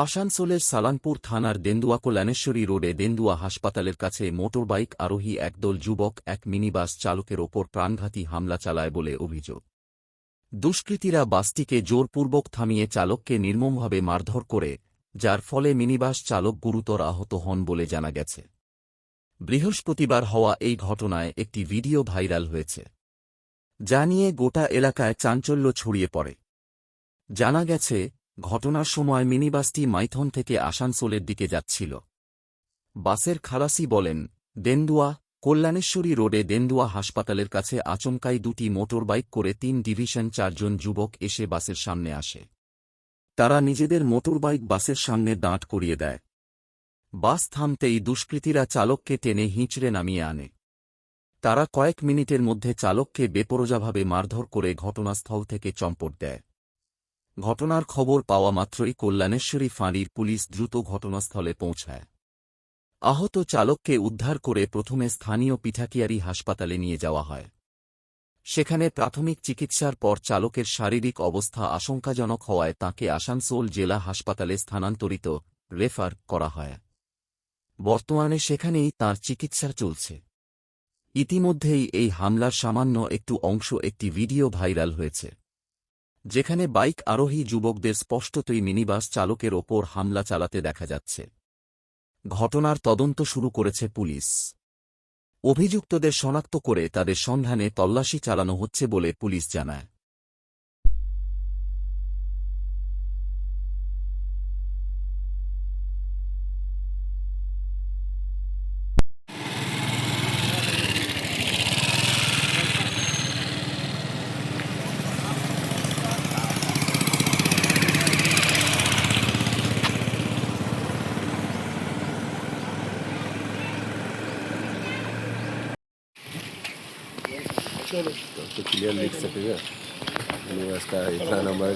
আসানসোলের সালানপুর থানার দেন্দুয়া কল্যাণেশ্বরী রোডে দেন্দুয়া হাসপাতালের কাছে মোটরবাইক আরোহী একদল যুবক এক মিনিবাস চালকের ওপর প্রাণঘাতী হামলা চালায় বলে অভিযোগ। দুষ্কৃতীরা বাসটিকে জোরপূর্বক থামিয়ে চালককে নির্মমভাবে মারধর করে, যার ফলে মিনিবাস চালক গুরুতর আহত হন বলে জানা গেছে। বৃহস্পতিবার হওয়া এই ঘটনায় একটি ভিডিও ভাইরাল হয়েছে, যা নিয়ে গোটা এলাকায় চাঞ্চল্য ছড়িয়ে পড়ে। জানা গেছে, ঘটনার সময় মিনিবাসটি মাইথন থেকে আসানসোলের দিকে যাচ্ছিল। বাসের খালাসি বলেন, দেন্দুয়া কল্যাণেশ্বরী রোডে দেন্দুয়া হাসপাতালের কাছে আচমকাই দুটি মোটরবাইক করে ৩ ডিভিশন ৪ জন যুবক এসে বাসের সামনে আসে। তারা নিজেদের মোটরবাইক বাসের সামনে দাঁড় করিয়ে দেয়। বাস থামতেই দুষ্কৃতীরা চালককে টেনে হিঁচড়ে নামিয়ে আনে। তারা কয়েক মিনিটের মধ্যে চালককে বেপরোয়াভাবে মারধর করে ঘটনাস্থল থেকে চম্পট দেয়। ঘটনার খবর পাওয়া মাত্রই কল্যাণেশ্বরী ফাঁড়ির পুলিশ দ্রুত ঘটনাস্থলে পৌঁছায়। আহত চালককে উদ্ধার করে প্রথমে স্থানীয় পিঠাকিয়ারি হাসপাতালে নিয়ে যাওয়া হয়। সেখানে প্রাথমিক চিকিৎসার পর চালকের শারীরিক অবস্থা আশঙ্কাজনক হওয়ায় তাঁকে আসানসোল জেলা হাসপাতালে স্থানান্তরিত রেফার করা হয়। বর্তমানে সেখানেই তাঁর চিকিৎসা চলছে। ইতিমধ্যেই এই হামলার সামান্য একটু অংশ একটি ভিডিও ভাইরাল হয়েছে, যেখানে বাইক আরোহী যুবকদের স্পষ্টতই মিনিবাস চালকের ওপর হামলা চালাতে দেখা যাচ্ছে। ঘটনার তদন্ত শুরু করেছে পুলিশ। অভিযুক্তদের শনাক্ত করে তাদের সন্ধানে তল্লাশি চালানো হচ্ছে বলে পুলিশ জানায়। तो क्लियर लिख सकेगा इसका इतना नंबर